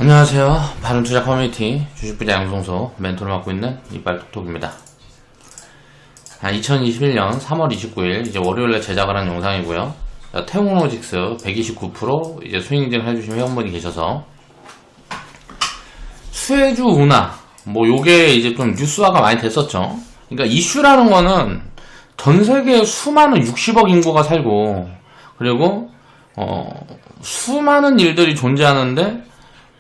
안녕하세요. 바른투자 커뮤니티 주식부자 양성소 멘토를 맡고 있는 이빨톡톡입니다. 2021년 3월 29일 이제 월요일에 제작을 한 영상이고요. 태웅로직스 129% 이제 수익 인증 해주신 회원분이 계셔서 수혜주 운하 뭐 요게 이제 좀 뉴스화가 많이 됐었죠. 그러니까 이슈라는 거는 전 세계에 수많은 60억 인구가 살고 그리고 수많은 일들이 존재하는데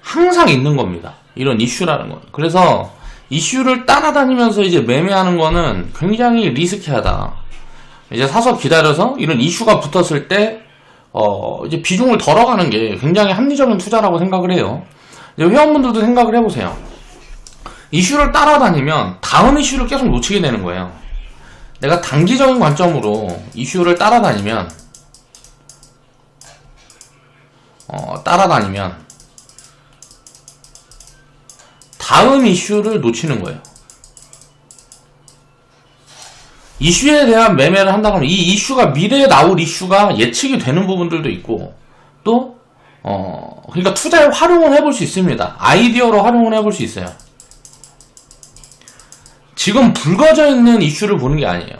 항상 있는 겁니다. 이런 이슈라는 건. 그래서 이슈를 따라다니면서 이제 매매하는 거는 굉장히 리스키하다. 이제 사서 기다려서 이런 이슈가 붙었을 때 이제 비중을 덜어가는 게 굉장히 합리적인 투자라고 생각을 해요. 이제 회원분들도 생각을 해보세요. 이슈를 따라다니면 다음 이슈를 계속 놓치게 되는 거예요. 내가 단기적인 관점으로 이슈를 따라다니면 다음 이슈를 놓치는 거예요. 이슈에 대한 매매를 한다 그러면 이 이슈가 미래에 나올 이슈가 예측이 되는 부분들도 있고 또 그러니까 투자에 활용을 해볼 수 있습니다. 아이디어로 활용을 해볼 수 있어요. 지금 불거져 있는 이슈를 보는 게 아니에요.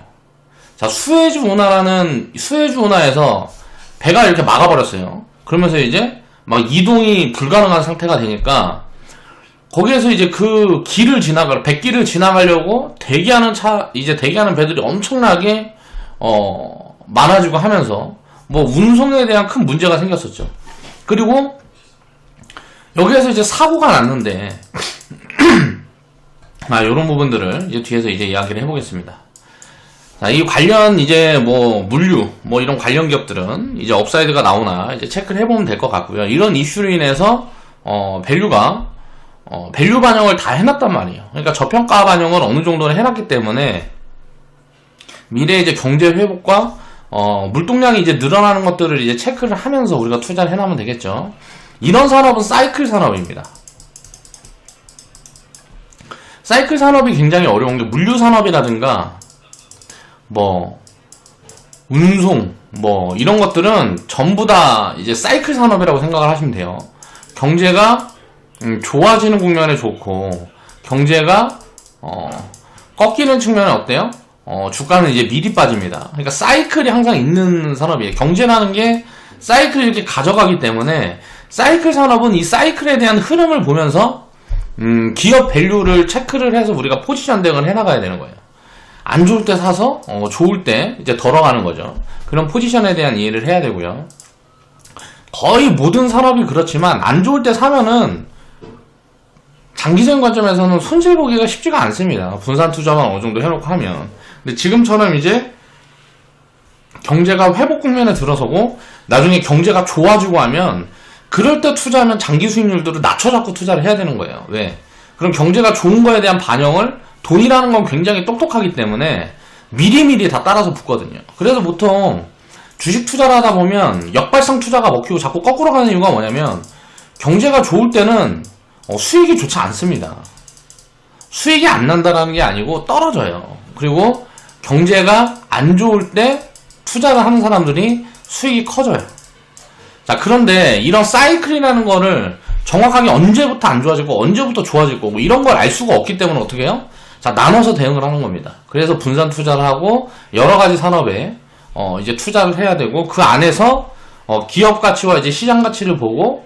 자, 수혜주 운하에서 배가 이렇게 막아버렸어요. 그러면서 이제 막 이동이 불가능한 상태가 되니까 거기에서 이제 그 백길을 지나가려고 대기하는 배들이 엄청나게 많아지고 하면서 뭐 운송에 대한 큰 문제가 생겼었죠. 그리고 여기에서 이제 사고가 났는데 요런 부분들을 이제 뒤에서 이제 이야기를 해보겠습니다. 자, 이 관련 이제 뭐 물류 뭐 이런 관련 기업들은 이제 업사이드가 나오나 이제 체크를 해보면 될 것 같고요. 이런 이슈로 인해서 밸류 반영을 다 해놨단 말이에요. 그러니까 저평가 반영을 어느 정도는 해놨기 때문에 미래에 이제 경제 회복과 물동량이 이제 늘어나는 것들을 이제 체크를 하면서 우리가 투자를 해놓으면 되겠죠. 이런 산업은 사이클 산업입니다. 사이클 산업이 굉장히 어려운 게 물류 산업이라든가 뭐 운송 뭐 이런 것들은 전부 다 이제 사이클 산업이라고 생각을 하시면 돼요. 경제가 좋아지는 국면에 좋고 경제가 꺾이는 측면에 어때요? 주가는 이제 미리 빠집니다. 그러니까 사이클이 항상 있는 산업이에요. 경제라는 게 사이클을 이렇게 가져가기 때문에 사이클 산업은 이 사이클에 대한 흐름을 보면서 기업 밸류를 체크를 해서 우리가 포지션 대응을 해나가야 되는 거예요. 안 좋을 때 사서 좋을 때 이제 덜어가는 거죠. 그런 포지션에 대한 이해를 해야 되고요. 거의 모든 산업이 그렇지만 안 좋을 때 사면은 장기적인 관점에서는 손실 보기가 쉽지가 않습니다. 분산 투자만 어느 정도 해놓고 하면. 근데 지금처럼 이제 경제가 회복 국면에 들어서고 나중에 경제가 좋아지고 하면 그럴 때 투자하면 장기 수익률들을 낮춰잡고 투자를 해야 되는 거예요. 왜? 그럼 경제가 좋은 거에 대한 반영을 돈이라는 건 굉장히 똑똑하기 때문에 미리미리 다 따라서 붙거든요. 그래서 보통 주식 투자를 하다 보면 역발상 투자가 먹히고 자꾸 거꾸로 가는 이유가 뭐냐면 경제가 좋을 때는 수익이 좋지 않습니다. 수익이 안 난다라는 게 아니고 떨어져요. 그리고 경제가 안 좋을 때 투자를 하는 사람들이 수익이 커져요. 자, 그런데 이런 사이클이라는 거를 정확하게 언제부터 안 좋아지고 언제부터 좋아질 거고 이런 걸 알 수가 없기 때문에 어떻게 해요? 자, 나눠서 대응을 하는 겁니다. 그래서 분산 투자를 하고 여러 가지 산업에 이제 투자를 해야 되고 그 안에서 기업 가치와 이제 시장 가치를 보고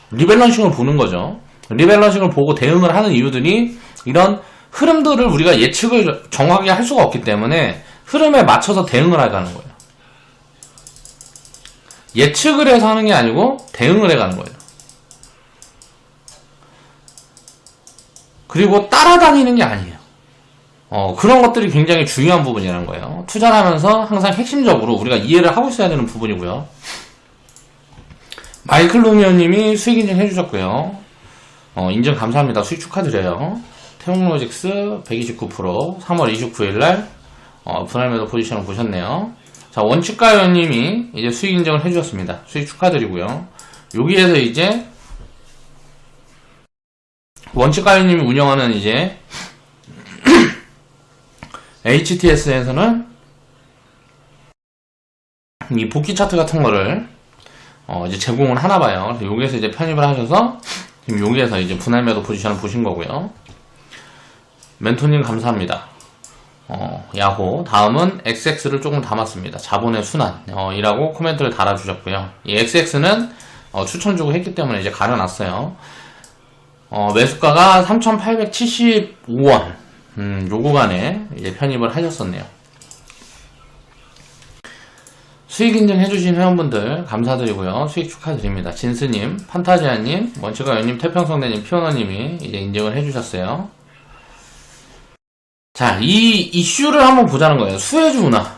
리밸런싱을 보는 거죠. 리밸런싱을 보고 대응을 하는 이유들이 이런 흐름들을 우리가 예측을 정확하게 할 수가 없기 때문에 흐름에 맞춰서 대응을 해가는 거예요. 예측을 해서 하는 게 아니고 대응을 해가는 거예요. 그리고 따라다니는 게 아니에요. 그런 것들이 굉장히 중요한 부분이라는 거예요. 투자를 하면서 항상 핵심적으로 우리가 이해를 하고 있어야 되는 부분이고요. 마이클 로미오님이 수익 인증 해주셨고요. 인증 감사합니다. 수익 축하드려요. 태웅로직스 129% 3월 29일날 분할매도 포지션을 보셨네요. 자, 원칙가요님이 이제 수익 인증을 해주셨습니다. 수익 축하드리고요. 여기에서 이제 원칙가요님이 운영하는 이제 HTS에서는 이 복귀 차트 같은 거를 이제 제공을 하나 봐요. 그래서 여기에서 이제 편입을 하셔서 지금 여기에서 이제 분할 매도 포지션을 보신 거고요. 멘토님 감사합니다. 야호. 다음은 XX를 조금 담았습니다. 자본의 순환이라고 코멘트를 달아주셨고요. 이 XX는 추천 주고 했기 때문에 이제 가려놨어요. 매수가가 3,875원. 요 구간에 이제 편입을 하셨었네요. 수익 인증해주신 회원분들 감사드리고요. 수익 축하드립니다. 진스님, 판타지아님, 먼치가연님, 태평성대님, 피오너님이 이제 인증을 해주셨어요. 자, 이 이슈를 한번 보자는 거예요. 수혜주 운하.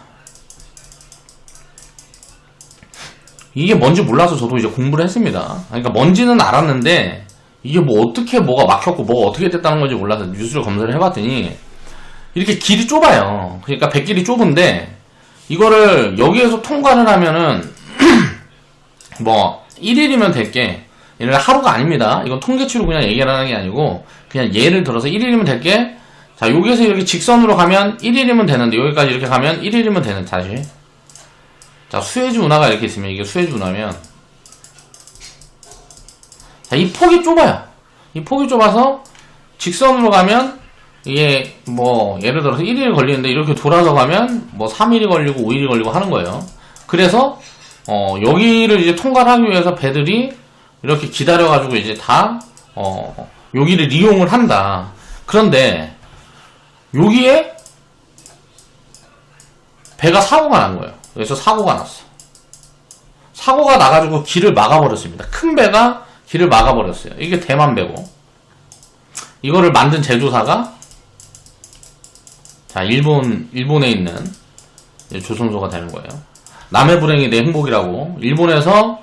이게 뭔지 몰라서 저도 이제 공부를 했습니다. 그러니까 뭔지는 알았는데 이게 뭐 어떻게 뭐가 막혔고 뭐가 어떻게 됐다는 건지 몰라서 뉴스를 검색을 해봤더니 이렇게 길이 좁아요. 그러니까 백길이 좁은데 이거를 여기에서 통과를 하면은 뭐 1일이면 될게 얘는 하루가 아닙니다. 이건 통계치로 그냥 얘기를 하는 게 아니고 그냥 예를 들어서 1일이면 될게 자 여기에서 이렇게 직선으로 가면 1일이면 되는데 여기까지 이렇게 가면 1일이면 되는 다시 자 수혜주 운하가 이렇게 있으면 이게 수혜주 운하면 자 이 폭이 좁아요. 이 폭이 좁아서 직선으로 가면 이게 뭐 예를 들어서 1일 걸리는데 이렇게 돌아서 가면 뭐 3일이 걸리고 5일이 걸리고 하는 거예요. 그래서 여기를 이제 통과를 하기 위해서 배들이 이렇게 기다려가지고 이제 다 여기를 이용을 한다. 그런데 여기에 배가 사고가 난 거예요. 그래서 사고가 났어. 사고가 나가지고 길을 막아버렸습니다. 큰 배가 길을 막아버렸어요. 이게 대만 배고 이거를 만든 제조사가 자 일본에 있는 조선소가 되는 거예요. 남의 불행이 내 행복이라고 일본에서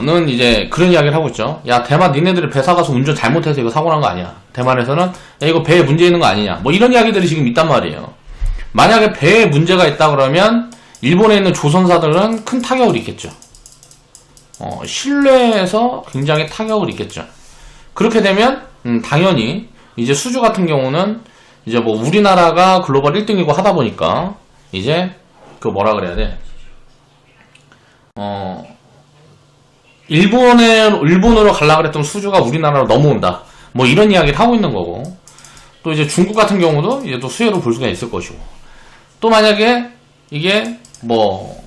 는 이제 그런 이야기를 하고 있죠. 야 대만 니네들이 배 사가서 운전 잘못해서 이거 사고 난 거 아니야. 대만에서는 야 이거 배에 문제 있는 거 아니냐. 뭐 이런 이야기들이 지금 있단 말이에요. 만약에 배에 문제가 있다 그러면 일본에 있는 조선사들은 큰 타격을 입겠죠. 신뢰에서 굉장히 타격을 입겠죠. 그렇게 되면 당연히 이제 수주 같은 경우는 이제 뭐 우리나라가 글로벌 1등이고 하다 보니까 이제 그 뭐라 그래야 돼? 일본으로 가려고 그랬던 수주가 우리나라로 넘어온다. 뭐 이런 이야기를 하고 있는 거고. 또 이제 중국 같은 경우도 이제 또 수혜로 볼 수가 있을 것이고. 또 만약에 이게 뭐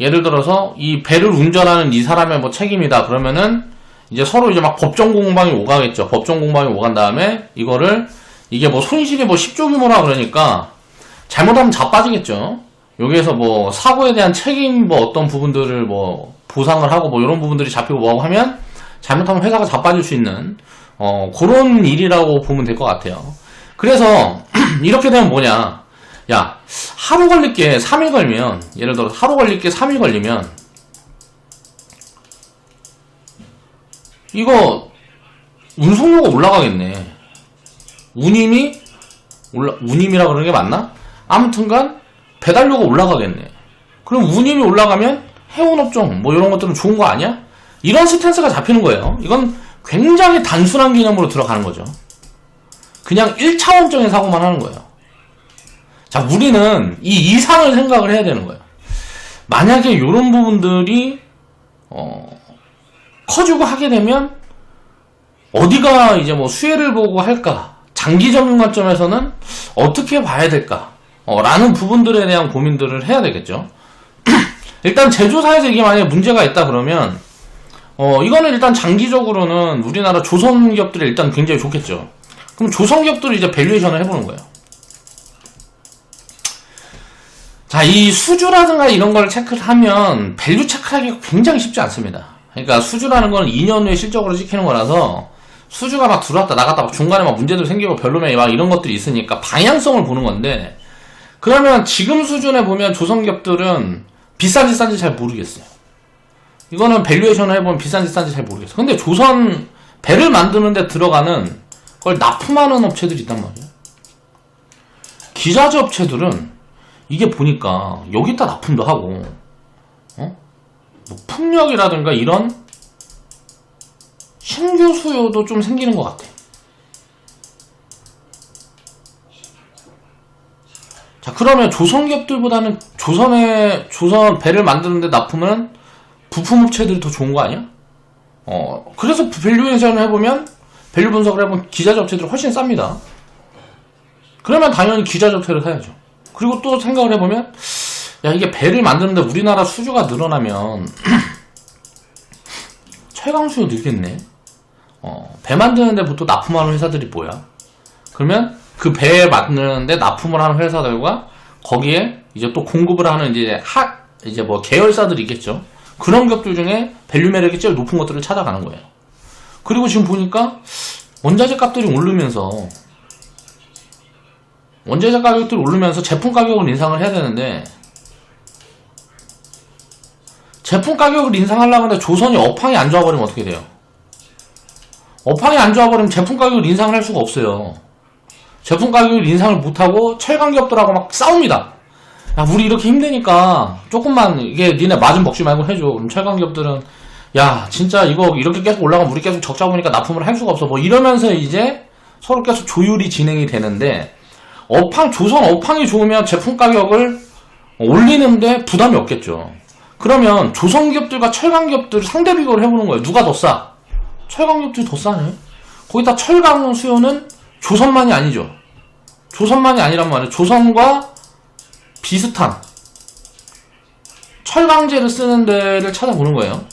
예를 들어서 이 배를 운전하는 이 사람의 뭐 책임이다 그러면은 이제 서로 이제 막 법정 공방이 오가겠죠. 법정 공방이 오간 다음에 이거를 이게 뭐 손실이 뭐 10조 규모라 그러니까 잘못하면 자빠지겠죠. 여기에서 뭐 사고에 대한 책임 뭐 어떤 부분들을 뭐 보상을 하고 뭐 이런 부분들이 잡히고 뭐하고 하면 잘못하면 회사가 자빠질 수 있는 그런 일이라고 보면 될 것 같아요. 그래서 이렇게 되면 뭐냐? 야 하루 걸릴 게 3일 걸리면 예를 들어 하루 걸릴 게 3일 걸리면 이거 운송료가 올라가겠네. 운임이라 그러는 게 맞나? 아무튼간 배달료가 올라가겠네. 그럼 운임이 올라가면 해운업종 뭐 이런 것들은 좋은 거 아니야? 이런 스탠스가 잡히는 거예요. 이건 굉장히 단순한 개념으로 들어가는 거죠. 그냥 1차원적인 사고만 하는 거예요. 자, 우리는 이 이상을 생각을 해야 되는 거예요. 만약에 이런 부분들이 커지고 하게 되면 어디가 이제 뭐 수혜를 보고 할까? 장기적인 관점에서는 어떻게 봐야 될까? 라는 부분들에 대한 고민들을 해야 되겠죠. 일단 제조사에서 이게 만약에 문제가 있다 그러면 이거는 일단 장기적으로는 우리나라 조선기업들이 일단 굉장히 좋겠죠. 그럼 조선기업들이 이제 밸류에이션을 해보는 거예요. 자, 이 수주라든가 이런 걸 체크를 하면 밸류 체크하기가 굉장히 쉽지 않습니다. 그러니까 수주라는 건 2년 후에 실적으로 찍히는 거라서 수주가 막 들어왔다 나갔다 막 중간에 막 문제들 생기고 별로면 막 이런 것들이 있으니까 방향성을 보는 건데 그러면 지금 수준에 보면 조선기업들은 비싼지 싼지 잘 모르겠어요. 이거는 밸류에이션을 해보면 비싼지 싼지 잘 모르겠어요. 근데 조선 배를 만드는 데 들어가는 걸 납품하는 업체들이 있단 말이에요. 기자재 업체들은 이게 보니까 여기다 납품도 하고 뭐 풍력이라든가 이런 신규 수요도 좀 생기는 것 같아. 자, 그러면 조선기업들보다는 조선 배를 만드는데 납품은 부품업체들이 더 좋은 거 아니야? 그래서 밸류에이션을 해보면, 밸류 분석을 해보면 기자재 업체들이 훨씬 쌉니다. 그러면 당연히 기자재 업체를 사야죠. 그리고 또 생각을 해보면, 야, 이게 배를 만드는데 우리나라 수주가 늘어나면, 철강 수요 늘겠네? 배 만드는데 보통 납품하는 회사들이 뭐야? 그러면 그 배 만드는데 납품을 하는 회사들과 거기에 이제 또 공급을 하는 이제 뭐 계열사들이 있겠죠. 그런 기업들 중에 밸류 매력이 제일 높은 것들을 찾아가는 거예요. 그리고 지금 보니까 원자재 값들이 오르면서 원자재 가격들이 오르면서 제품 가격을 인상을 해야 되는데 제품 가격을 인상하려고 하는데 조선이 업황이 안 좋아버리면 어떻게 돼요? 업황이 안 좋아버리면 제품 가격을 인상을 할 수가 없어요. 제품 가격을 인상을 못하고 철강 기업들하고 막 싸웁니다. 야, 우리 이렇게 힘드니까 조금만 이게 니네 마진 먹지 말고 해줘. 그럼 철강 기업들은 야, 진짜 이거 이렇게 계속 올라가면 우리 계속 적자 보니까 납품을 할 수가 없어. 뭐 이러면서 이제 서로 계속 조율이 진행이 되는데 조선 업황이 좋으면 제품 가격을 올리는데 부담이 없겠죠. 그러면 조선 기업들과 철강 기업들 상대 비교를 해보는 거예요. 누가 더 싸? 철강 기업들이 더 싸네. 거기다 철강 수요는 조선만이 아니죠. 조선만이 아니란 말이에요. 조선과 비슷한 철강제를 쓰는 데를 찾아보는 거예요.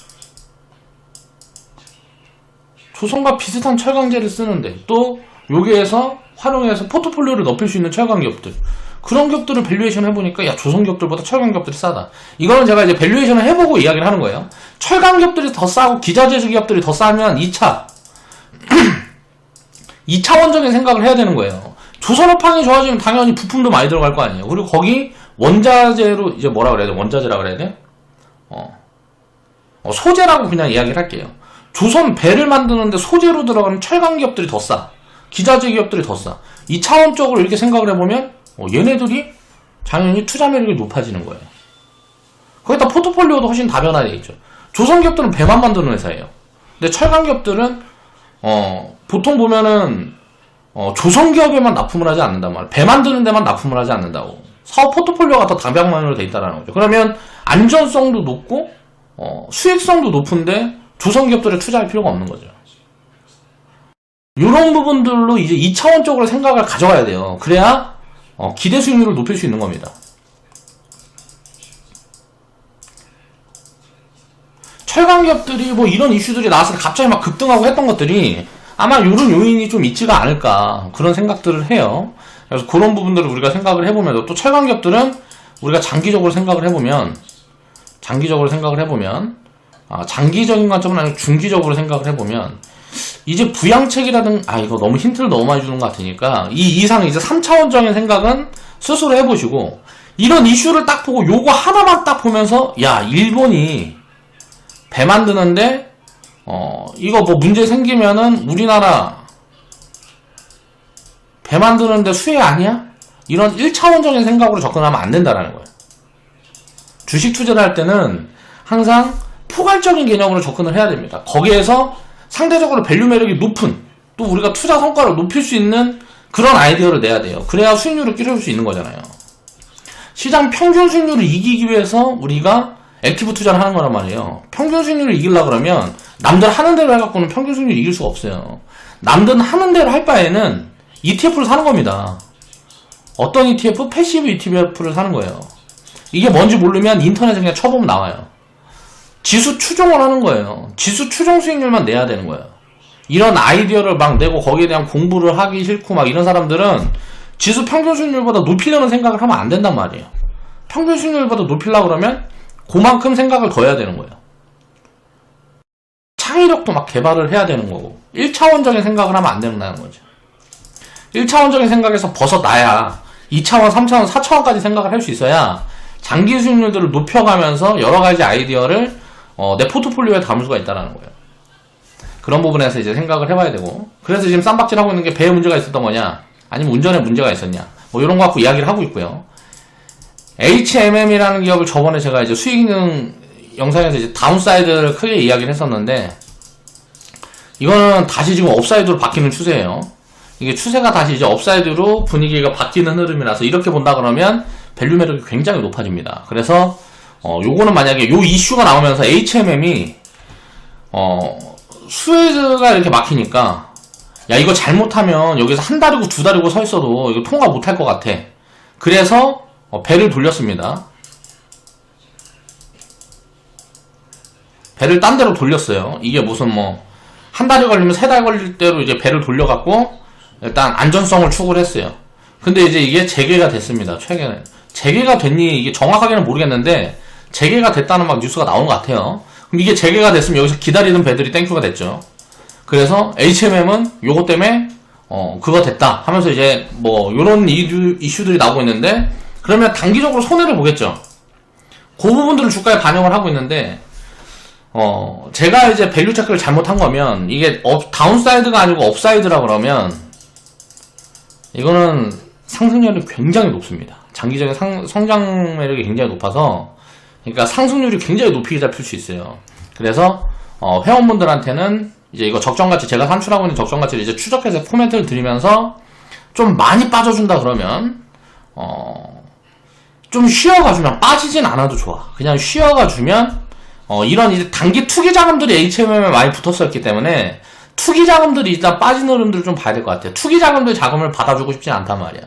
조선과 비슷한 철강제를 쓰는데 또 여기에서 활용해서 포트폴리오를 넓힐 수 있는 철강 기업들, 그런 기업들을 밸류에이션 해보니까 야, 조선 기업들보다 철강 기업들이 싸다. 이거는 제가 이제 밸류에이션을 해보고 이야기를 하는 거예요. 철강 기업들이 더 싸고 기자재 기업들이 더 싸면 2차원적인 생각을 해야 되는 거예요. 조선 업황이 좋아지면 당연히 부품도 많이 들어갈 거 아니에요. 그리고 거기 원자재로 이제 뭐라 그래야 돼? 원자재라 그래야 돼? 소재라고 그냥 이야기를 할게요. 조선 배를 만드는데 소재로 들어가는 철강 기업들이 더 싸. 기자재 기업들이 더 싸. 2차원적으로 이렇게 생각을 해보면 얘네들이 당연히 투자 매력이 높아지는 거예요. 거기다 포트폴리오도 훨씬 다변화되어 있죠. 조선 기업들은 배만 만드는 회사예요. 근데 철강 기업들은 보통 보면은 조선 기업에만 납품을 하지 않는단 말이에요. 배 만드는 데만 납품을 하지 않는다고. 사업 포트폴리오가 더 다변화로 되어 있다는 거죠. 그러면 안전성도 높고 수익성도 높은데 조선 기업들에 투자할 필요가 없는 거죠. 이런 부분들로 이제 2차원적으로 생각을 가져가야 돼요. 그래야 기대 수익률을 높일 수 있는 겁니다. 철강 기업들이 뭐 이런 이슈들이 나왔을 때 갑자기 막 급등하고 했던 것들이 아마 이런 요인이 좀 있지가 않을까, 그런 생각들을 해요. 그래서 그런 부분들을 우리가 생각을 해보면, 또 철강 기업들은 우리가 장기적으로 생각을 해보면 장기적인 관점은 아니고 중기적으로 생각을 해보면 이제 부양책이라든 이거 너무 힌트를 너무 많이 주는 것 같으니까 이 이상 이제 3차원적인 생각은 스스로 해보시고, 이런 이슈를 딱 보고 요거 하나만 딱 보면서 야, 일본이 배 만드는데 이거 뭐 문제 생기면은 우리나라 배 만드는데 수혜 아니야? 이런 1차원적인 생각으로 접근하면 안 된다라는 거예요. 주식 투자를 할 때는 항상 포괄적인 개념으로 접근을 해야 됩니다. 거기에서 상대적으로 밸류 매력이 높은, 또 우리가 투자 성과를 높일 수 있는 그런 아이디어를 내야 돼요. 그래야 수익률을 끼워줄 수 있는 거잖아요. 시장 평균 수익률을 이기기 위해서 우리가 액티브 투자를 하는 거란 말이에요. 평균 수익률을 이기려고 그러면 남들 하는 대로 해갖고는 평균 수익률을 이길 수가 없어요. 남들 하는 대로 할 바에는 ETF를 사는 겁니다. 어떤 ETF? 패시브 ETF를 사는 거예요. 이게 뭔지 모르면 인터넷에 그냥 쳐보면 나와요. 지수 추종을 하는 거예요. 지수 추종 수익률만 내야 되는 거예요. 이런 아이디어를 막 내고 거기에 대한 공부를 하기 싫고 막 이런 사람들은 지수 평균 수익률보다 높이려는 생각을 하면 안 된단 말이에요. 평균 수익률보다 높이려고 그러면 그만큼 생각을 더 해야 되는 거예요. 창의력도 막 개발을 해야 되는 거고, 1차원적인 생각을 하면 안 된다는 거죠. 1차원적인 생각에서 벗어나야 2차원, 3차원, 4차원까지 생각을 할 수 있어야 장기 수익률들을 높여가면서 여러 가지 아이디어를 내 포트폴리오에 담을 수가 있다는 거예요. 그런 부분에서 이제 생각을 해봐야 되고, 그래서 지금 쌈박질하고 있는 게 배에 문제가 있었던 거냐, 아니면 운전에 문제가 있었냐, 뭐 이런 거 갖고 이야기를 하고 있고요. HMM이라는 기업을 저번에 제가 이제 수익능 영상에서 이제 다운사이드를 크게 이야기를 했었는데, 이거는 다시 지금 업사이드로 바뀌는 추세예요. 이게 추세가 다시 이제 업사이드로 분위기가 바뀌는 흐름이라서 이렇게 본다 그러면 밸류 매력이 굉장히 높아집니다. 그래서 요거는 만약에 요 이슈가 나오면서 HMM이 수에즈가 이렇게 막히니까 야 이거 잘못하면 여기서 한 달이고 두 달이고 서 있어도 이거 통과 못할 것 같아. 그래서 배를 돌렸습니다. 배를 딴 데로 돌렸어요. 이게 무슨 뭐 한 달이 걸리면 세 달 걸릴 대로 이제 배를 돌려갖고 일단 안전성을 추구를 했어요. 근데 이제 이게 재개가 됐습니다. 최근에 재개가 됐니 이게 정확하게는 모르겠는데 재개가 됐다는 막 뉴스가 나온 것 같아요. 그럼 이게 재개가 됐으면 여기서 기다리던 배들이 땡큐가 됐죠. 그래서 HMM은 요거 때문에 그거 됐다 하면서 이제 뭐 요런 이슈들이 나오고 있는데, 그러면 단기적으로 손해를 보겠죠. 그 부분들을 주가에 반영을 하고 있는데 제가 이제 밸류 체크를 잘못한 거면 이게 다운사이드가 아니고 업사이드라 그러면 이거는 상승률이 굉장히 높습니다. 장기적인 성장 매력이 굉장히 높아서, 그러니까 상승률이 굉장히 높이 잡힐 수 있어요. 그래서 회원분들한테는 이제 이거 적정가치, 제가 산출하고 있는 적정가치를 이제 추적해서 코멘트를 드리면서 좀 많이 빠져준다 그러면 좀 쉬어가주면, 빠지진 않아도 좋아. 그냥 쉬어가주면 이런 이제 단기 투기 자금들이 HMM에 많이 붙었었기 때문에 투기 자금들이 일단 빠지는 흐름들을 좀 봐야 될 것 같아요. 투기 자금들 자금을 받아주고 싶지 않단 말이야.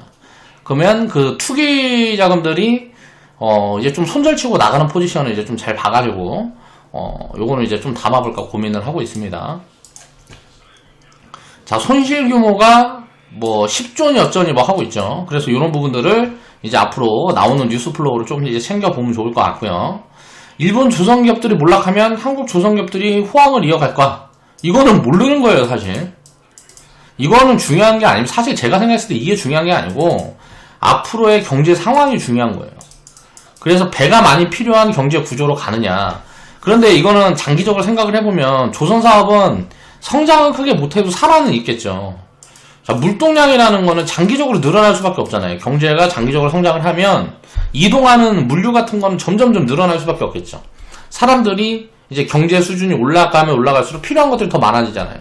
그러면 그 투기 자금들이 이제 좀 손절치고 나가는 포지션을 이제 좀 잘 봐가지고 요거는 이제 좀 담아볼까 고민을 하고 있습니다. 자, 손실 규모가 뭐 10조니 어쩌니 뭐 하고 있죠. 그래서 이런 부분들을 이제 앞으로 나오는 뉴스 플로우를 좀 이제 챙겨보면 좋을 것 같고요. 일본 조선기업들이 몰락하면 한국 조선기업들이 호황을 이어갈까? 이거는 모르는 거예요, 사실. 이거는 중요한 게 아니고, 사실 제가 생각했을 때 이게 중요한 게 아니고 앞으로의 경제 상황이 중요한 거예요. 그래서 배가 많이 필요한 경제 구조로 가느냐. 그런데 이거는 장기적으로 생각을 해보면 조선사업은 성장을 크게 못해도 살아는 있겠죠. 자, 물동량이라는 거는 장기적으로 늘어날 수밖에 없잖아요. 경제가 장기적으로 성장을 하면 이동하는 물류 같은 거는 점점점 늘어날 수밖에 없겠죠. 사람들이 이제 경제 수준이 올라가면 올라갈수록 필요한 것들이 더 많아지잖아요.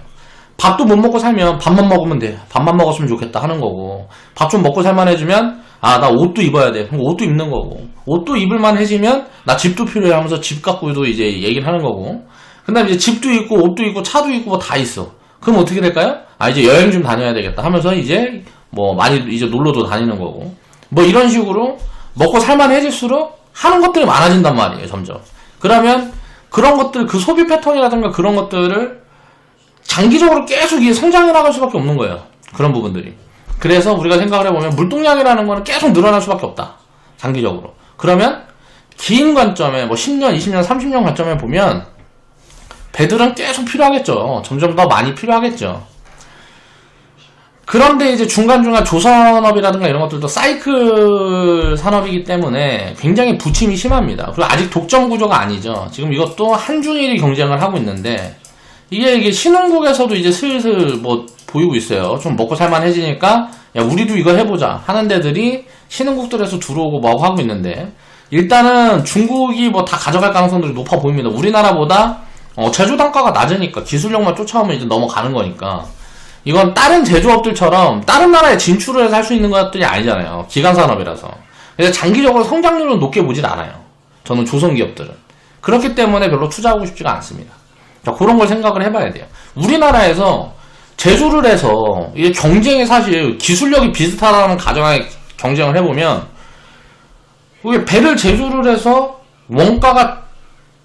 밥도 못 먹고 살면 밥만 먹으면 돼. 밥만 먹었으면 좋겠다 하는 거고, 밥 좀 먹고 살만해지면 나 옷도 입어야 돼. 그럼 옷도 입는 거고, 옷도 입을만 해지면 나 집도 필요해 하면서 집 갖고도 이제 얘기를 하는 거고, 그 다음에 이제 집도 있고 옷도 있고 차도 있고 뭐 다 있어. 그럼 어떻게 될까요? 이제 여행 좀 다녀야 되겠다 하면서 이제 뭐 많이 이제 놀러도 다니는 거고, 뭐 이런 식으로 먹고 살만해질수록 하는 것들이 많아진단 말이에요, 점점. 그러면 그런 것들, 그 소비 패턴이라든가 그런 것들을 장기적으로 계속 이게 성장해 나갈 수밖에 없는 거예요. 그런 부분들이. 그래서 우리가 생각을 해보면 물동량이라는 거는 계속 늘어날 수밖에 없다. 장기적으로. 그러면 긴 관점에 뭐 10년, 20년, 30년 관점에 보면 배들은 계속 필요하겠죠. 점점 더 많이 필요하겠죠. 그런데 이제 중간중간 조선업이라든가 이런 것들도 사이클 산업이기 때문에 굉장히 부침이 심합니다. 그리고 아직 독점 구조가 아니죠. 지금 이것도 한중일이 경쟁을 하고 있는데, 이게 신흥국에서도 이제 슬슬 뭐 보이고 있어요. 좀 먹고 살만해지니까 야 우리도 이거 해보자 하는 데들이 신흥국들에서 들어오고 뭐 하고 있는데, 일단은 중국이 뭐 다 가져갈 가능성들이 높아 보입니다. 우리나라보다 제조 단가가 낮으니까 기술력만 쫓아오면 이제 넘어가는 거니까. 이건 다른 제조업들처럼 다른 나라에 진출을 해서 할 수 있는 것들이 아니잖아요. 기간산업이라서. 그래서 장기적으로 성장률은 높게 보진 않아요. 저는 조선기업들은. 그렇기 때문에 별로 투자하고 싶지가 않습니다. 자, 그런 걸 생각을 해봐야 돼요. 우리나라에서 제조를 해서 이게 경쟁이 사실 기술력이 비슷하다는 가정하에 경쟁을 해보면, 이게 배를 제조를 해서 원가가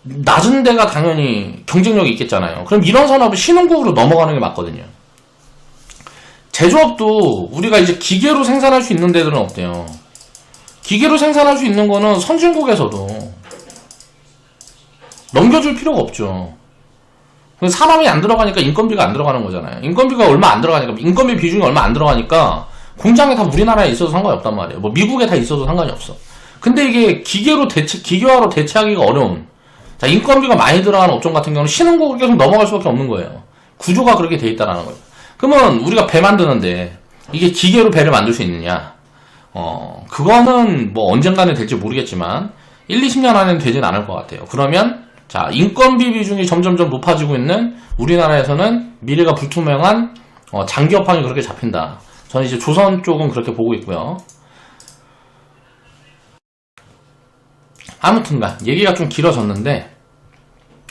낮은 데가 당연히 경쟁력이 있겠잖아요. 그럼 이런 산업은 신흥국으로 넘어가는 게 맞거든요. 제조업도 우리가 이제 기계로 생산할 수 있는 데들은 없대요. 기계로 생산할 수 있는 거는 선진국에서도 넘겨줄 필요가 없죠. 사람이 안 들어가니까 인건비가 안 들어가는 거잖아요. 인건비가 얼마 안 들어가니까, 인건비 비중이 얼마 안 들어가니까 공장이 다 우리나라에 있어도 상관이 없단 말이에요. 뭐 미국에 다 있어도 상관이 없어. 근데 이게 기계화로 대체하기가 어려운. 자, 인건비가 많이 들어가는 업종 같은 경우는 신흥국을 계속 넘어갈 수밖에 없는 거예요. 구조가 그렇게 돼 있다라는 거예요. 그러면 우리가 배 만드는데 이게 기계로 배를 만들 수 있느냐? 그거는 뭐 언젠가는 될지 모르겠지만 1, 20년 안에는 되진 않을 것 같아요. 그러면 자, 인건비 비중이 점점점 높아지고 있는 우리나라에서는 미래가 불투명한 장기 업황이 그렇게 잡힌다. 저는 이제 조선 쪽은 그렇게 보고 있고요. 아무튼간 얘기가 좀 길어졌는데,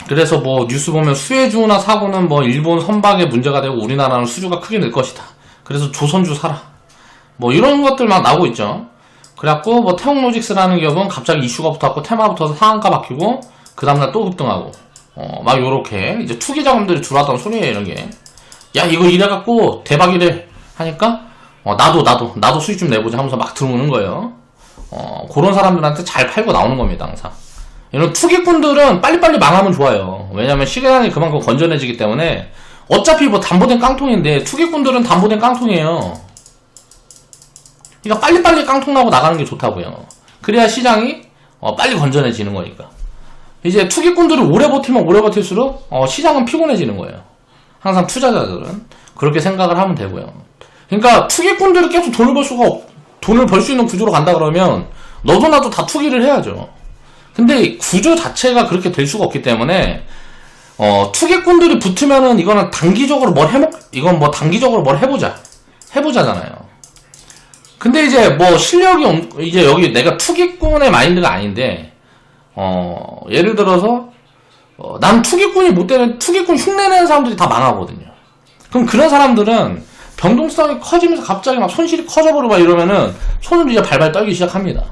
그래서 뭐 뉴스 보면 수혜주나 사고는 뭐 일본 선박에 문제가 되고 우리나라는 수주가 크게 늘 것이다. 그래서 조선주 사라. 뭐 이런 것들 막 나오고 있죠. 그래갖고 뭐 태웅로직스라는 기업은 갑자기 이슈가 붙었고 테마 붙어서 상한가 바뀌고 그 다음날 또 급등하고 막 요렇게 이제 투기 자금들이 들어왔다는 소리예요. 이런 게. 야 이거 이래갖고 대박이래 하니까 나도 수익 좀 내보자 하면서 막 들어오는 거예요. 그런 사람들한테 잘 팔고 나오는 겁니다. 항상 이런 투기꾼들은 빨리빨리 망하면 좋아요. 왜냐면 시간이 그만큼 건전해지기 때문에 어차피 뭐 담보된 깡통인데 투기꾼들은 담보된 깡통이에요. 그러니까 빨리빨리 깡통 나고 나가는 게 좋다고요. 그래야 시장이 빨리 건전해지는 거니까. 이제 투기꾼들이 오래 버티면 오래 버틸수록 시장은 피곤해지는 거예요. 항상 투자자들은 그렇게 생각을 하면 되고요. 그러니까 투기꾼들이 계속 돈을 벌 수 있는 구조로 간다 그러면 너도 나도 다 투기를 해야죠. 근데 구조 자체가 그렇게 될 수가 없기 때문에 투기꾼들이 붙으면은 이거는 단기적으로 이건 뭐 단기적으로 뭘 해보자잖아요. 근데 이제 뭐 실력이 이제 여기 내가 투기꾼의 마인드가 아닌데 예를 들어서 난 투기꾼이 못 되는 투기꾼 흉내내는 사람들이 다 망하거든요. 그럼 그런 사람들은 변동성이 커지면서 갑자기 막 손실이 커져버리고 막 이러면은 손을 이제 발발 떨기 시작합니다.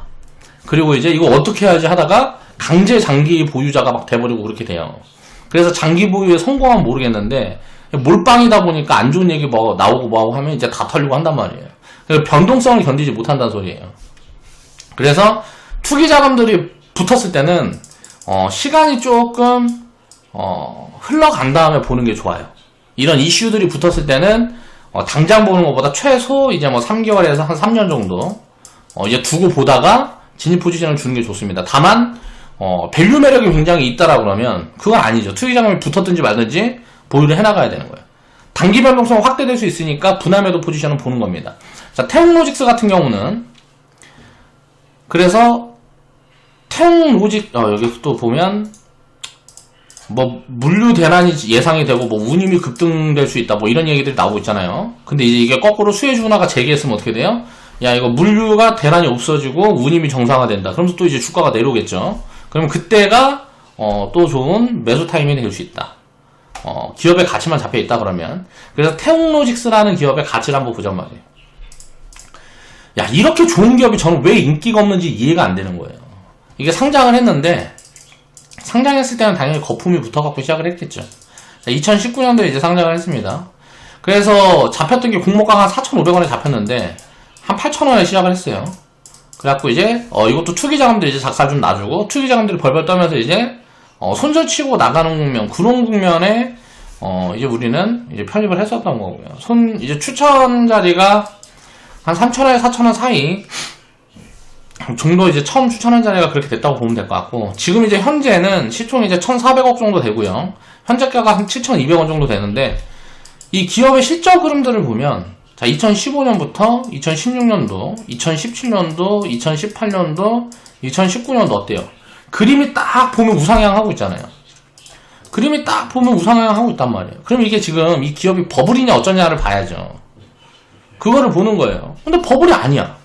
그리고 이제 이거 어떻게 해야지 하다가 강제 장기 보유자가 막 돼버리고 그렇게 돼요. 그래서 장기 보유에 성공하면 모르겠는데 몰빵이다 보니까 안 좋은 얘기 뭐 나오고 뭐하고 하면 이제 다 털리고 한단 말이에요. 그래서 변동성을 견디지 못한다는 소리예요. 그래서 투기 자금들이 붙었을 때는 시간이 조금 흘러간 다음에 보는 게 좋아요. 이런 이슈들이 붙었을 때는 당장 보는 것보다 최소 이제 뭐 3개월에서 한 3년 정도 이제 두고 보다가 진입 포지션을 주는 게 좋습니다. 다만 밸류 매력이 굉장히 있다라 그러면 그건 아니죠. 투기 자금이 붙었든지 말든지 보유를 해나가야 되는 거예요. 단기 변동성 확대될 수 있으니까 분할매도 포지션을 보는 겁니다. 자, 태웅로직스 같은 경우는 그래서 여기 또 보면 뭐 물류 대란이 예상이 되고 뭐 운임이 급등될 수 있다 뭐 이런 얘기들이 나오고 있잖아요. 근데 이제 이게 거꾸로 수혜주나가 재개했으면 어떻게 돼요? 야 이거 물류가 대란이 없어지고 운임이 정상화된다. 그러면서 또 이제 주가가 내려오겠죠. 그러면 그때가 또 좋은 매수 타이밍이 될 수 있다. 기업의 가치만 잡혀 있다 그러면. 그래서 태웅로직스라는 기업의 가치를 한번 보자고 말이에요. 야 이렇게 좋은 기업이 저는 왜 인기가 없는지 이해가 안 되는 거예요. 이게 상장을 했는데 상장했을 때는 당연히 거품이 붙어갖고 시작을 했겠죠. 2019년도에 이제 상장을 했습니다. 그래서 잡혔던 게 공모가가 한 4,500원에 잡혔는데 한 8,000원에 시작을 했어요. 그래갖고 이제 이것도 투기자금들이 이제 작살 좀 놔주고 투기자금들이 벌벌 떠면서 이제 손절치고 나가는 국면, 그런 국면에 이제 우리는 이제 편입을 했었던 거고요. 이제 추천 자리가 한 3,000원에 4,000원 사이 정도 이제 처음 추천한 자리가 그렇게 됐다고 보면 될 것 같고, 지금 이제 현재는 시총이 이제 1,400억 정도 되고요. 현재가가 한 7,200원 정도 되는데, 이 기업의 실적 흐름들을 보면, 자, 2015년부터 2016년도, 2017년도, 2018년도, 2019년도 어때요? 그림이 딱 보면 우상향 하고 있잖아요. 그림이 딱 보면 우상향 하고 있단 말이에요. 그럼 이게 지금 이 기업이 버블이냐 어쩌냐를 봐야죠. 그거를 보는 거예요. 근데 버블이 아니야.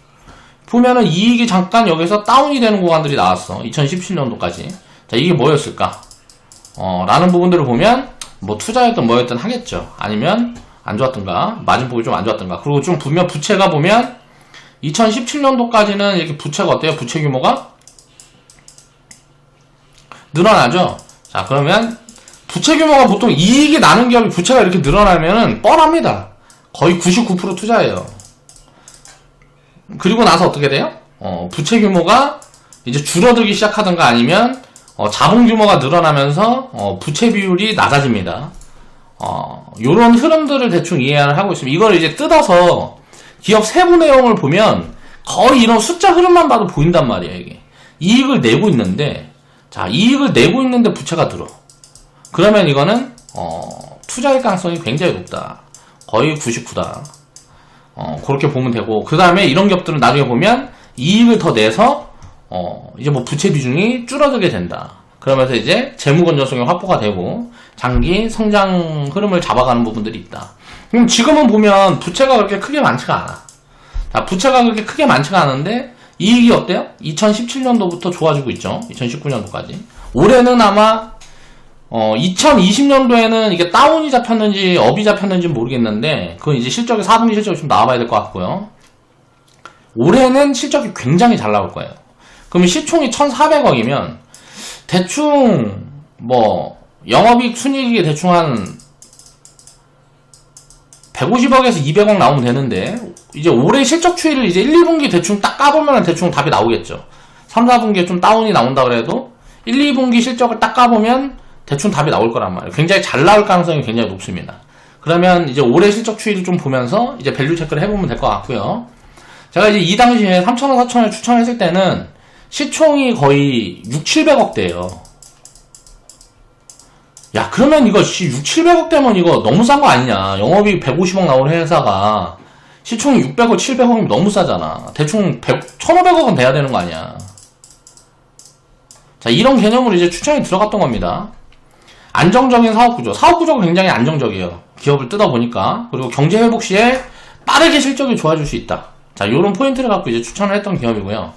보면은 이익이 잠깐 여기서 다운이 되는 구간들이 나왔어. 2017년도까지. 자, 이게 뭐였을까? 라는 부분들을 보면, 뭐 투자였든 뭐였든 하겠죠. 아니면 안 좋았던가, 마진폭이 좀 안 좋았던가. 그리고 좀 보면 부채가 보면 2017년도까지는 이렇게 부채가 어때요? 부채 규모가 늘어나죠. 자, 그러면 부채 규모가 보통 이익이 나는 기업이 부채가 이렇게 늘어나면은 뻔합니다. 거의 99% 투자예요. 그리고 나서 어떻게 돼요? 부채 규모가 이제 줄어들기 시작하던가 아니면 자본 규모가 늘어나면서 부채 비율이 낮아집니다. 요런 흐름들을 대충 이해를 하고 있습니다. 이걸 이제 뜯어서 기업 세부 내용을 보면 거의 이런 숫자 흐름만 봐도 보인단 말이에요. 이게 이익을 내고 있는데, 자, 이익을 내고 있는데 부채가 들어. 그러면 이거는 투자일 가능성이 굉장히 높다. 거의 99다. 그렇게 보면 되고, 그 다음에 이런 기업들은 나중에 보면 이익을 더 내서 이제 뭐 부채 비중이 줄어들게 된다. 그러면서 이제 재무 건전성이 확보가 되고 장기 성장 흐름을 잡아가는 부분들이 있다. 그럼 지금은 보면 부채가 그렇게 크게 많지가 않아. 자, 부채가 그렇게 크게 많지가 않은데 이익이 어때요? 2017년도부터 좋아지고 있죠. 2019년도까지. 올해는 아마 2020년도에는 이게 다운이 잡혔는지 업이 잡혔는지 모르겠는데 그건 이제 실적이 4분기 실적이 좀 나와봐야 될 것 같고요. 올해는 실적이 굉장히 잘 나올 거예요. 그러면 시총이 1,400억이면 대충 뭐 영업이익 순이익이 대충 한 150억에서 200억 나오면 되는데 이제 올해 실적 추이를 이제 1, 2분기 대충 딱 까보면 대충 답이 나오겠죠. 3, 4분기에 좀 다운이 나온다 그래도 1, 2분기 실적을 딱 까보면 대충 답이 나올 거란 말이에요. 굉장히 잘 나올 가능성이 굉장히 높습니다. 그러면 이제 올해 실적 추이를 좀 보면서 이제 밸류 체크를 해보면 될 것 같고요. 제가 이제 이 당시에 3,000원, 4,000원을 추천했을 때는 시총이 거의 6, 700억대예요. 야, 그러면 이거 6, 700억대면 이거 너무 싼 거 아니냐. 영업이 150억 나오는 회사가 시총이 600억, 700억이면 너무 싸잖아. 대충 1,500억은 돼야 되는 거 아니야. 자, 이런 개념으로 이제 추천이 들어갔던 겁니다. 안정적인 사업구조. 사업구조가 굉장히 안정적이에요. 기업을 뜯어보니까. 그리고 경제회복 시에 빠르게 실적이 좋아질 수 있다. 자, 요런 포인트를 갖고 이제 추천을 했던 기업이고요.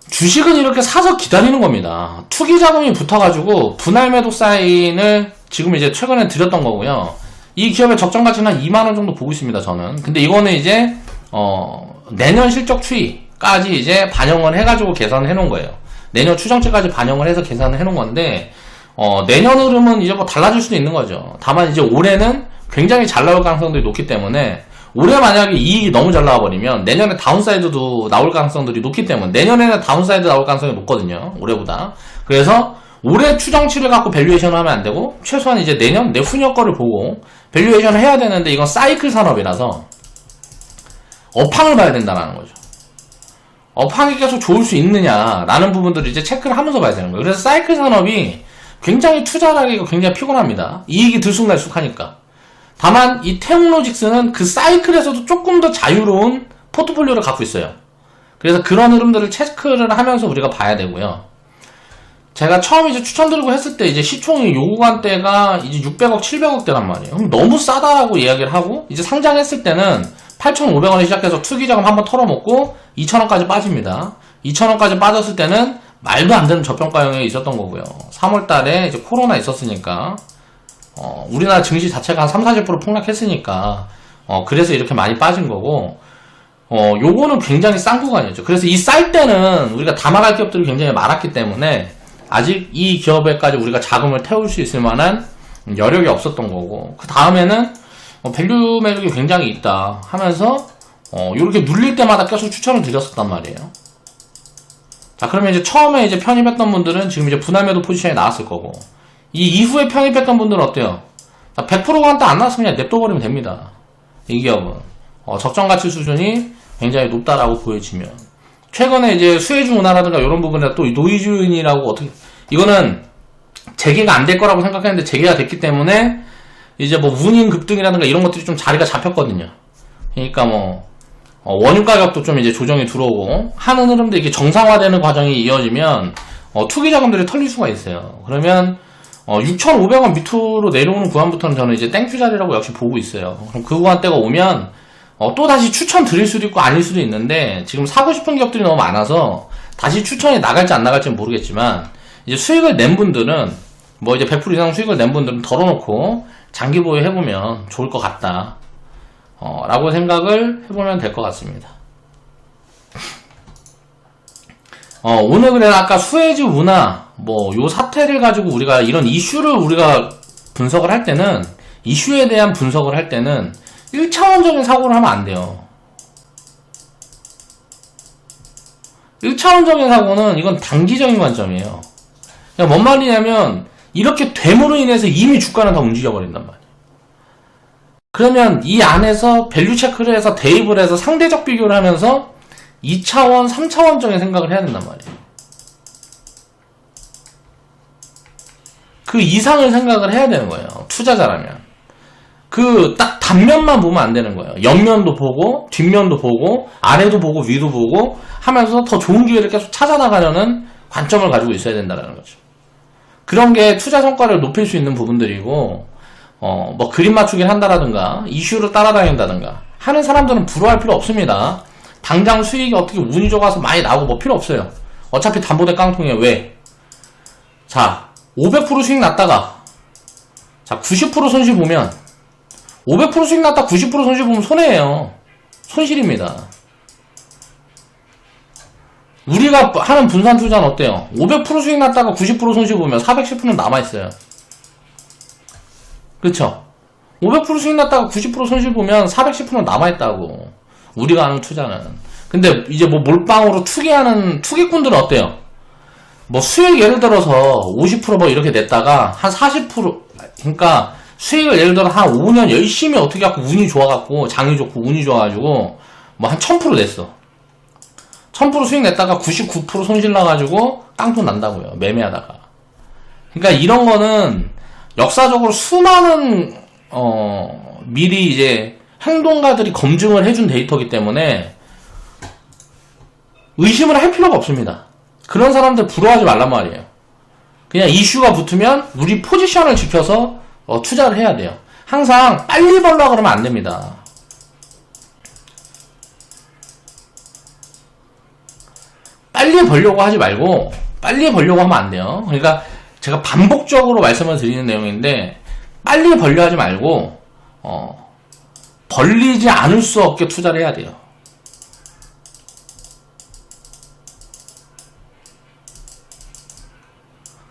주식은 이렇게 사서 기다리는 겁니다. 투기 자금이 붙어가지고 분할 매도 사인을 지금 이제 최근에 드렸던 거고요. 이 기업의 적정 가치는 한 2만원 정도 보고 있습니다, 저는. 근데 이거는 이제, 내년 실적 추이까지 이제 반영을 해가지고 계산을 해놓은 거예요. 내년 추정치까지 반영을 해서 계산을 해놓은 건데, 내년 흐름은 이제 뭐 달라질 수도 있는 거죠. 다만 이제 올해는 굉장히 잘 나올 가능성들이 높기 때문에, 올해 만약에 이익이 너무 잘 나와버리면 내년에 다운사이드도 나올 가능성들이 높기 때문에 내년에는 다운사이드 나올 가능성이 높거든요. 올해보다. 그래서 올해 추정치를 갖고 밸류에이션을 하면 안 되고 최소한 이제 내년, 내후년 거를 보고 밸류에이션을 해야 되는데 이건 사이클 산업이라서 업황을 봐야 된다는 거죠. 업황이 계속 좋을 수 있느냐라는 부분들을 이제 체크를 하면서 봐야 되는 거예요. 그래서 사이클 산업이 굉장히 투자하기가 굉장히 피곤합니다. 이익이 들쑥날쑥하니까. 다만 이 태웅로직스는 그 사이클에서도 조금 더 자유로운 포트폴리오를 갖고 있어요. 그래서 그런 흐름들을 체크를 하면서 우리가 봐야 되고요. 제가 처음 이제 추천드리고 했을 때 이제 시총이 요 구간대가 이제 600억, 700억대란 말이에요. 그럼 너무 싸다라고 이야기를 하고 이제 상장했을 때는 8,500원에 시작해서 투기자금 한번 털어먹고 2,000원까지 빠집니다. 2,000원까지 빠졌을 때는 말도 안 되는 저평가형에 있었던 거고요. 3월달에 이제 코로나 있었으니까 우리나라 증시 자체가 한 30-40% 폭락했으니까 그래서 이렇게 많이 빠진 거고 요거는 굉장히 싼 구간이었죠. 그래서 이 쌀 때는 우리가 담아갈 기업들이 굉장히 많았기 때문에 아직 이 기업에까지 우리가 자금을 태울 수 있을 만한 여력이 없었던 거고 그 다음에는 밸류 매력이 굉장히 있다 하면서 요렇게 눌릴 때마다 계속 추천을 드렸었단 말이에요. 자, 그러면 이제 처음에 이제 편입했던 분들은 지금 이제 분할 매도 포지션에 나왔을 거고 이 이후에 편입했던 분들은 어때요? 100%가 한때 안 나와서 그냥 냅둬버리면 됩니다. 이 기업은 적정 가치 수준이 굉장히 높다라고 보여지면 최근에 이제 수혜주 운하라든가 이런 부분에 또 노이즈 요인이라고 어떻게 이거는 재개가 안 될 거라고 생각했는데 재개가 됐기 때문에 이제 뭐 운임 급등이라든가 이런 것들이 좀 자리가 잡혔거든요. 그러니까 뭐 원유 가격도 좀 이제 조정이 들어오고 하는 흐름도 이게 정상화되는 과정이 이어지면 투기 자금들이 털릴 수가 있어요. 그러면 6,500원 밑으로 내려오는 구간부터는 저는 이제 땡큐 자리라고 역시 보고 있어요. 그럼 그 구간대가 오면 또 다시 추천 드릴 수도 있고 아닐 수도 있는데 지금 사고 싶은 기업들이 너무 많아서 다시 추천이 나갈지 안 나갈지는 모르겠지만 이제 수익을 낸 분들은 뭐 이제 100% 이상 수익을 낸 분들은 덜어놓고 장기 보유 해보면 좋을 것 같다 라고 생각을 해보면 될 것 같습니다. 오늘 그래 아까 수혜주 운하 뭐 요 사태를 가지고 우리가 이런 이슈를 우리가 분석을 할 때는 이슈에 대한 분석을 할 때는 1차원적인 사고를 하면 안 돼요. 1차원적인 사고는 이건 단기적인 관점이에요. 그러니까 뭔 말이냐면 이렇게 됨으로 인해서 이미 주가는 다 움직여 버린단 말이에요. 그러면 이 안에서 밸류 체크를 해서 대입을 해서 상대적 비교를 하면서 2차원, 3차원적인 생각을 해야 된단 말이에요. 그 이상을 생각을 해야 되는 거예요. 투자자라면. 그 딱 단면만 보면 안 되는 거예요. 옆면도 보고 뒷면도 보고 아래도 보고 위도 보고 하면서 더 좋은 기회를 계속 찾아나가려는 관점을 가지고 있어야 된다는 거죠. 그런 게 투자 성과를 높일 수 있는 부분들이고 뭐 그림 맞추기를 한다라든가 이슈를 따라다닌다든가 하는 사람들은 부러워할 필요 없습니다. 당장 수익이 어떻게 운이 좋아서 많이 나오고 뭐 필요 없어요. 어차피 담보대 깡통이에요. 왜? 자, 500% 수익 났다가 자 90% 손실 보면 500% 수익 났다 90% 손실 보면 손해예요. 손실입니다. 우리가 하는 분산 투자는 어때요? 500% 수익 났다가 90% 손실 보면 410%는 남아있어요. 그쵸? 500% 수익 났다가 90% 손실 보면 410%는 남아있다고. 우리가 하는 투자는. 근데 이제 뭐 몰빵으로 투기하는 투기꾼들은 어때요? 뭐 수익 예를 들어서 50% 이렇게 냈다가 한 40% 그러니까 수익을 예를 들어 한 5년 열심히 어떻게 갖고 운이 좋아갖고 장이 좋고 운이 좋아가지고 뭐 한 1000% 냈어. 1000% 수익 냈다가 99% 손실 나가지고 깡통 난다고요. 매매하다가. 그러니까 이런 거는 역사적으로 수많은 미리 이제 행동가들이 검증을 해준 데이터이기 때문에 의심을 할 필요가 없습니다. 그런 사람들 부러워하지 말란 말이에요. 그냥 이슈가 붙으면 우리 포지션을 지켜서 투자를 해야 돼요. 항상 빨리 벌려고 그러면 안 됩니다. 빨리 벌려고 하지 말고 빨리 벌려고 하면 안 돼요. 그러니까 제가 반복적으로 말씀을 드리는 내용인데 빨리 벌려 하지 말고 벌리지 않을 수 없게 투자를 해야 돼요.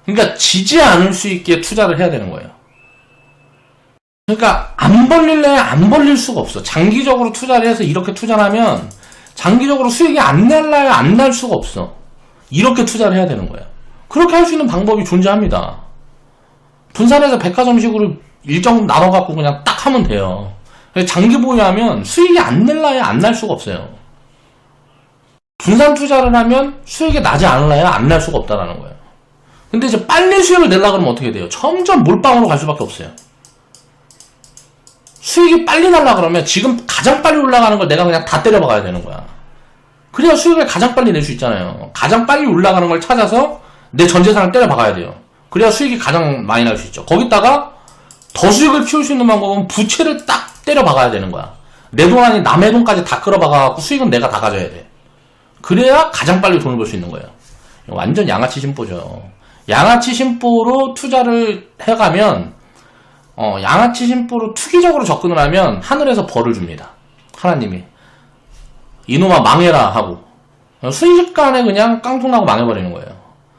그러니까 지지 않을 수 있게 투자를 해야 되는 거예요. 그러니까 안 벌릴래 안 벌릴 수가 없어. 장기적으로 투자를 해서 이렇게 투자를 하면 장기적으로 수익이 안 날라야 안 날 수가 없어. 이렇게 투자를 해야 되는 거야. 그렇게 할 수 있는 방법이 존재합니다. 분산해서 백화점식으로 일정 나눠갖고 그냥 딱 하면 돼요. 장기 보유하면 수익이 안 날라야 안 날 수가 없어요. 분산 투자를 하면 수익이 나지 않을라야 안 날 수가 없다라는 거예요. 근데 이제 빨리 수익을 내려고 그러면 어떻게 돼요? 점점 몰빵으로 갈 수밖에 없어요. 수익이 빨리 날라 그러면 지금 가장 빨리 올라가는 걸 내가 그냥 다 때려박아야 되는 거야. 그래야 수익을 가장 빨리 낼 수 있잖아요. 가장 빨리 올라가는 걸 찾아서 내 전 재산을 때려박아야 돼요. 그래야 수익이 가장 많이 날 수 있죠. 거기다가 더 수익을 키울 수 있는 방법은 부채를 딱 때려박아야 되는 거야. 내 돈 아닌 남의 돈까지 다 끌어박아갖고 수익은 내가 다 가져야 돼. 그래야 가장 빨리 돈을 벌 수 있는 거예요. 완전 양아치 심보죠. 양아치 심보로 투자를 해가면 양아치 심보로 투기적으로 접근을 하면 하늘에서 벌을 줍니다. 하나님이 이놈아 망해라 하고 순식간에 그냥 깡통나고 망해버리는 거예요.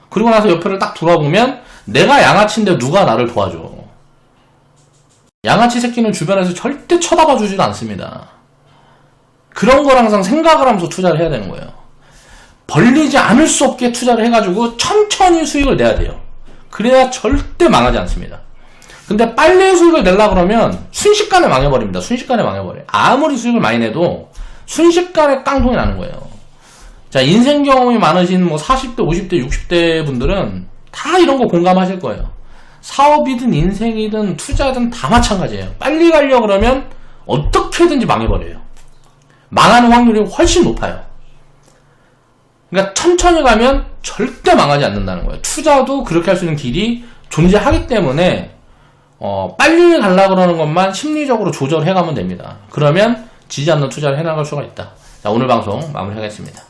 그리고 나서 옆에를 딱 돌아보면 내가 양아치인데 누가 나를 도와줘. 양아치 새끼는 주변에서 절대 쳐다봐 주지도 않습니다. 그런 걸 항상 생각을 하면서 투자를 해야 되는 거예요. 벌리지 않을 수 없게 투자를 해가지고 천천히 수익을 내야 돼요. 그래야 절대 망하지 않습니다. 근데 빨리 수익을 내려고 그러면 순식간에 망해버립니다. 순식간에 망해버려요. 아무리 수익을 많이 내도 순식간에 깡통이 나는 거예요. 자, 인생 경험이 많으신 뭐 40대, 50대, 60대 분들은 다 이런 거 공감하실 거예요. 사업이든 인생이든 투자든 다 마찬가지예요. 빨리 가려고 그러면 어떻게든지 망해버려요. 망하는 확률이 훨씬 높아요. 그러니까 천천히 가면 절대 망하지 않는다는 거예요. 투자도 그렇게 할 수 있는 길이 존재하기 때문에 빨리 가려고 그러는 것만 심리적으로 조절해 가면 됩니다. 그러면 지지 않는 투자를 해나갈 수가 있다. 자, 오늘 방송 마무리하겠습니다.